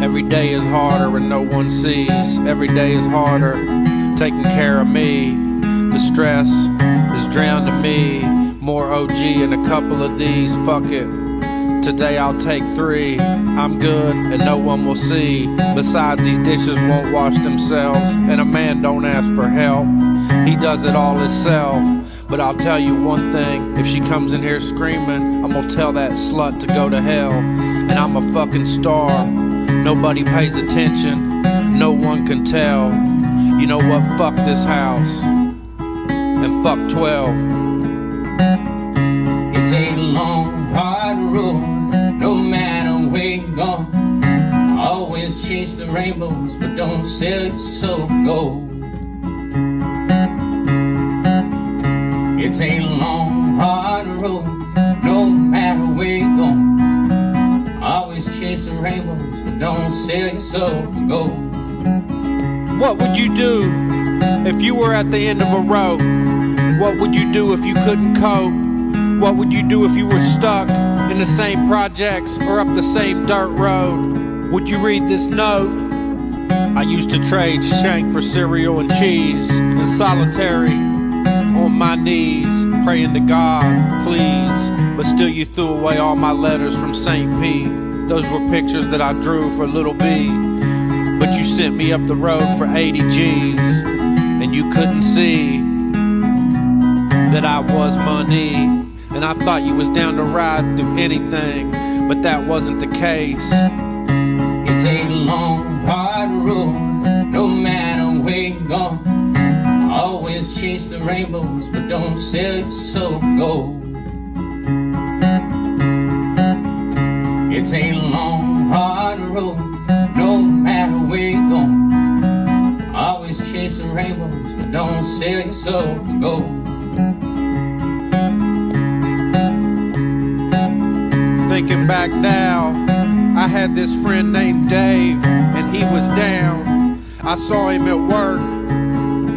Every day is harder and no one sees. Every day is harder taking care of me. The stress is drowning me. More OG and a couple of these, fuck it. Today I'll take 3. I'm good and no one will see. Besides, these dishes won't wash themselves, and a man don't ask for help. He does it all himself. But I'll tell you one thing, if she comes in here screaming, I'm gonna tell that slut to go to hell. And I'm a fucking star. Nobody pays attention, no one can tell. You know what, fuck this house, and fuck 12. It's a long, hard road, no matter where you go. Always chase the rainbows, but don't sell your soul for gold. It's a long, hard road, no matter where you go. Always chase the rainbows, but don't sell your soul for gold. What would you do if you were at the end of a rope? What would you do if you couldn't cope? What would you do if you were stuck in the same projects or up the same dirt road? Would you read this note? I used to trade shank for cereal and cheese, in solitary, on my knees, praying to God, please. But still you threw away all my letters from St. Pete. Those were pictures that I drew for little B. But you sent me up the road for 80 G's, and you couldn't see that I was money. And I thought you was down to ride through anything, but that wasn't the case. It's a long, hard road, no matter where you go. Always chase the rainbows, but don't sell your soul for gold. It's a long, hard road, no matter where you go. Always chase the rainbows, but don't sell your soul for gold. Thinking back now, I had this friend named Dave, and he was down. I saw him at work.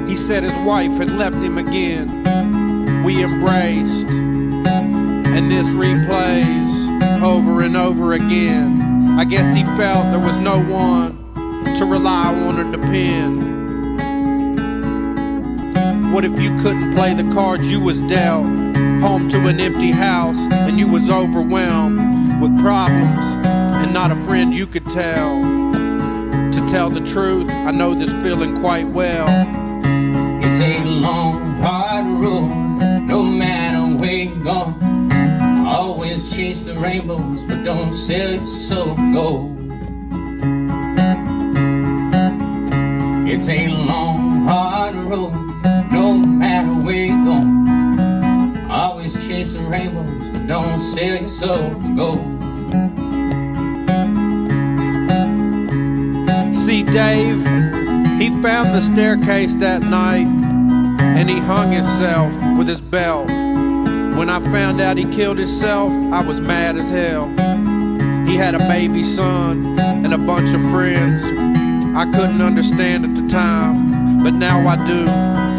He said his wife had left him again. We embraced, and this replays over and over again. I guess he felt there was no one to rely on or depend. What if you couldn't play the cards you was dealt? Home to an empty house, and you was overwhelmed with problems, and not a friend you could tell. To tell the truth, I know this feeling quite well. It's a long, hard road, no matter where you go. Always chase the rainbows, but don't sell your soul for gold. It's a long, hard road, no matter where you go. Always chase the rainbows, but don't sell your soul for gold. See, Dave, he found the staircase that night, and he hung himself with his belt. When I found out he killed himself, I was mad as hell. He had a baby son and a bunch of friends. I couldn't understand at the time, but now I do.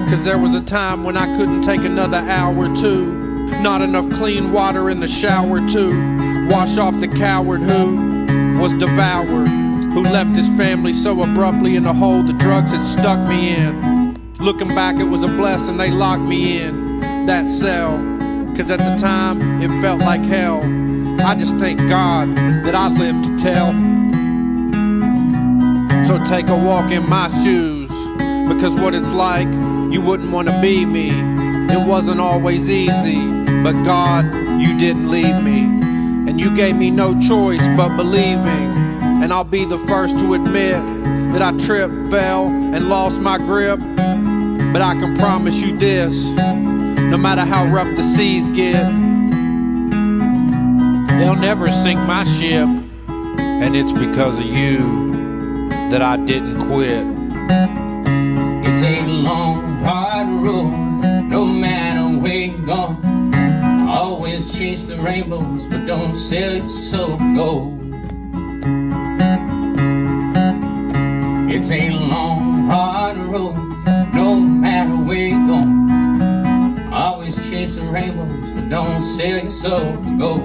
Cause there was a time when I couldn't take another hour or two. Not enough clean water in the shower to wash off the coward who was devoured, who left his family so abruptly in the hole the drugs had stuck me in. Looking back, it was a blessing they locked me in that cell. Cause at the time, it felt like hell. I just thank God that I lived to tell. So take a walk in my shoes, because what it's like, you wouldn't want to be me. It wasn't always easy, but God, you didn't leave me. And you gave me no choice but believing. And I'll be the first to admit that I tripped, fell, and lost my grip. But I can promise you this, no matter how rough the seas get, they'll never sink my ship. And it's because of you that I didn't quit. It's a long, hard road, no matter where you go. Always chase the rainbows, but don't sell your soul for gold. It's a long, hard road, no matter where you go. Always chasing rainbows, but don't sell your soul for gold.